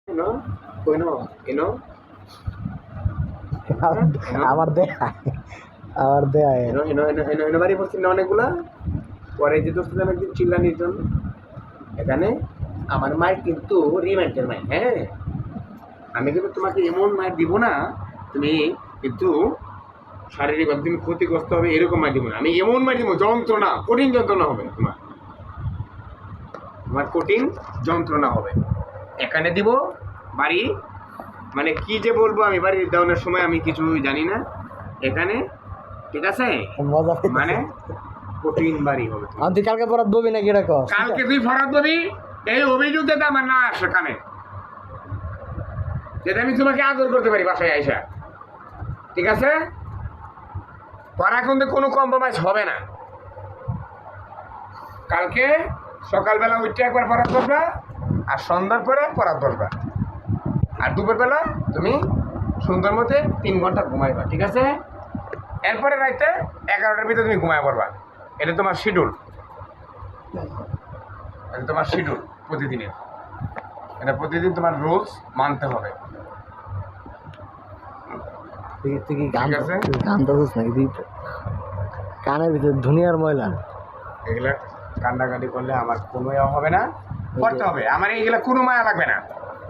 এনো কইনো এনো আমার দে আমার দে এনো এনো এনো এনো এনো বাড়ি পড়ছি না অনেকগুলা পরে যে দোস্ত একদিন চিল্লানির জন্য এখানে আমার মায়ের কিন্তু রিমাইন্ডের মায়ের, হ্যাঁ আমি কিন্তু তোমাকে এমন মায়ের দিব না তুমি কিন্তু শারীরিকভাবে তুমি ক্ষতিগ্রস্ত হবে এরকম মায়ের দিব না, আমি এমন মায়ের দিব যন্ত্রণা, কঠিন যন্ত্রণা হবে তোমার, তোমার কঠিন যন্ত্রণা হবে। এখানে দিব বাড়ি, মানে কি যে বলবো আমি বাড়ি দেওয়ানোর সময় আমি কিছু জানি না এখানে, ঠিক আছে মজা মানে কঠিন বাড়ি হবে তোমার। তুই কালকে পরাত ববি নাকি এটা কর কালকে তুই ফরাদ দিবি এই অভিযোগ যাতে আমার না আসে কানে, যাতে আমি তোমাকে আদর করতে পারি বাসায় আইসা, ঠিক আছে? পরে এখন তো কোনো কম্প্রোমাইজ হবে না। কালকে সকালবেলা উঠে একবার পরাত বলবা, আর সন্ধ্যার পরে পরাত বলবা, আর দুপুরবেলা তুমি সুন্দর মতে 3 ঘন্টা ঘুমাইবা, ঠিক আছে? এরপরে রাইতে 11টার ভিতরে তুমি ঘুমায় পড়বা। এটা তোমার শিডিউল, এটা তোমার শিডিউল প্রতিদিনের, এটা প্রতিদিন তোমার রুলস মানতে হবে। তুই কি গান ঠিক আছে। তুই গান ধরছিস নাকি তুই কানের ভিতরে দুনিয়ার ময়লা এগুলা কান্নাকাটি করলে আমার কোনো ইয়ে হবে না, করতে হবে আমার এইগুলা কোনো মায়া লাগবে না।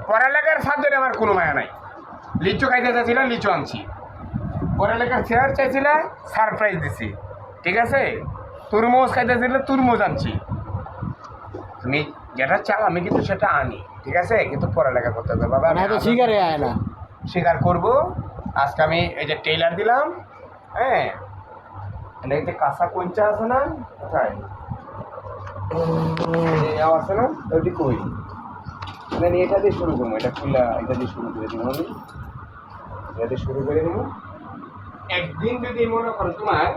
পড়ালেখার সাবজেক্টে আমার কোনো মায়া নাই। লিচু খাইতে চাইছিলাম লিচু আনছি, পড়ালেখার চেয়ার চাইছিলে সারপ্রাইজ দিছি, ঠিক আছে? তরমুজ খাইতে চাইলে তরমুজ আনছি, তুমি যেটা চাও আমি কিন্তু সেটা আনি, ঠিক আছে? কিন্তু পড়ালেখা করতে হবে বাবা। না তো শিকারে আয় না স্বীকার করবো আজকে আমি এই যে টেইলার দিলাম, হ্যাঁ এটা এই যে কাঁচা কঞ্চা আছে না, কোথায় আছে না ওইটি কই, মানে এটা দিয়ে শুরু করবো, এটা খুললা এটা দিয়ে শুরু করে দিব আমি, এটা দিয়ে শুরু করে দেবো। একদিন যদি মনে করো তোমার